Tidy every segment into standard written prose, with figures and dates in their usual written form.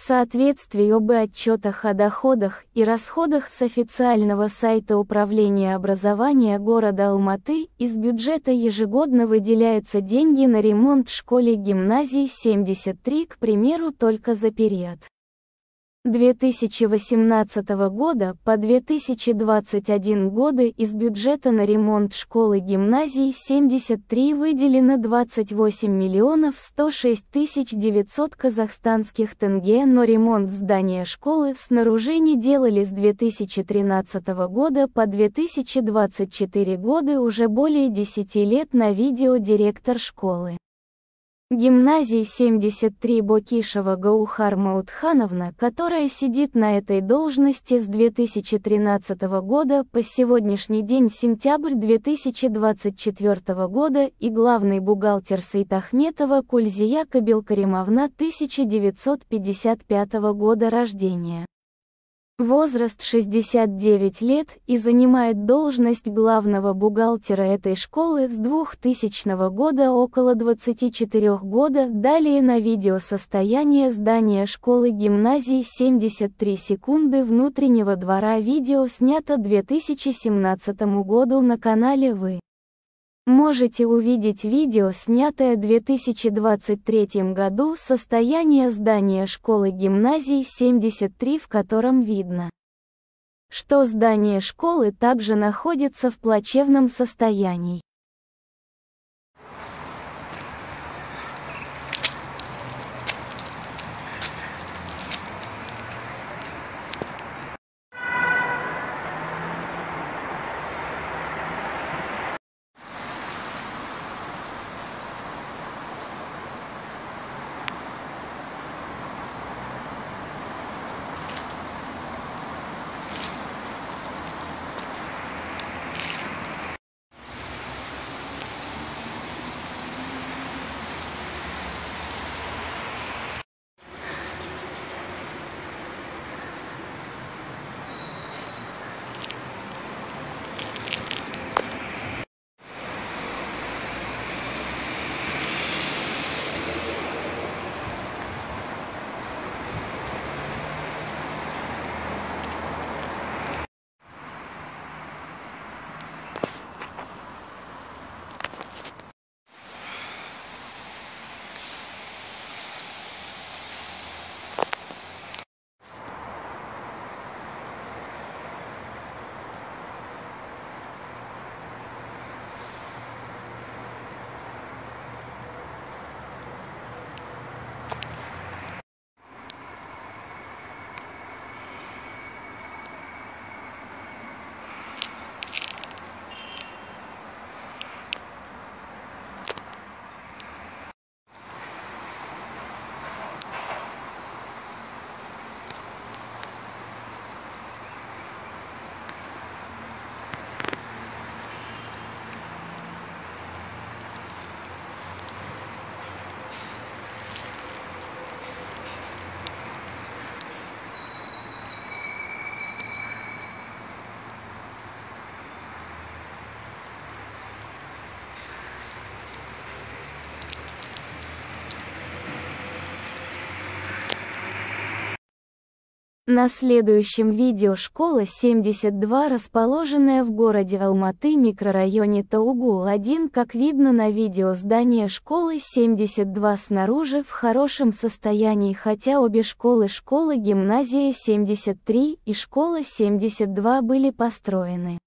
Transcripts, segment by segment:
соответствии об отчетах о доходах и расходах с официального сайта Управления образования города Алматы, из бюджета ежегодно выделяются деньги на ремонт школе-гимназии 73, к примеру, только за период 2018 года по 2021 годы из бюджета на ремонт школы-гимназии 73 выделено 28 миллионов 106 тысяч 900 казахстанских тенге, но ремонт здания школы снаружи не делали с 2013 года по 2024 годы уже более 10 лет. На видео директор школы гимназии 73 Бокишева Гаухар Маутхановна, которая сидит на этой должности с 2013 года по сегодняшний день сентябрь 2024 года, и главный бухгалтер Сайтахметова Кульзия Кабилкаримовна 1955 года рождения. Возраст 69 лет и занимает должность главного бухгалтера этой школы с 2000 года около 24 года. Далее на видео состояние здания школы-гимназии 73 секунды внутреннего двора. Видео снято 2017 году на канале Вы. Можете увидеть видео, снятое в 2023 году, состояние здания школы-гимназии 73, в котором видно, что здание школы также находится в плачевном состоянии. На следующем видео школа 72, расположенная в городе Алматы, микрорайоне Таугул-1. Как видно на видео, здание школы 72 снаружи в хорошем состоянии, хотя обе школы, школа-гимназия 73 и школа 72, были построены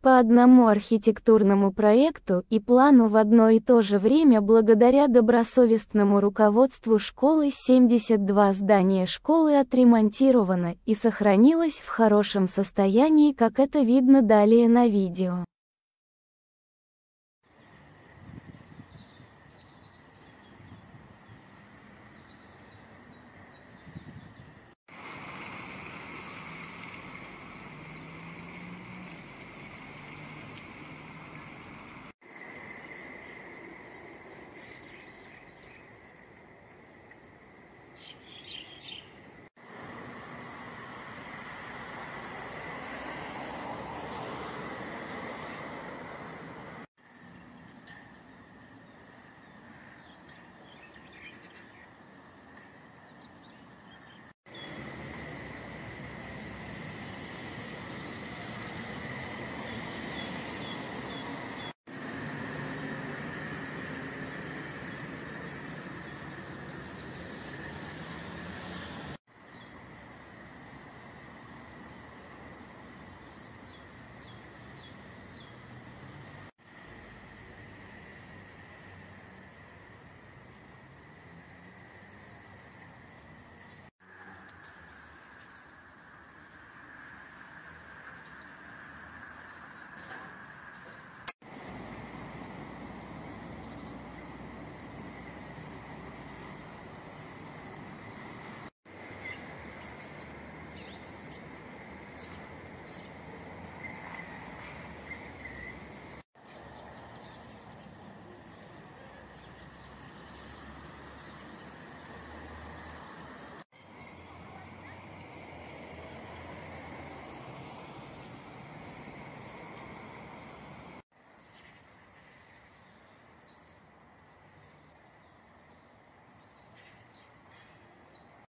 по одному архитектурному проекту и плану в одно и то же время. Благодаря добросовестному руководству школы 72 здание школы отремонтировано и сохранилось в хорошем состоянии, как это видно далее на видео.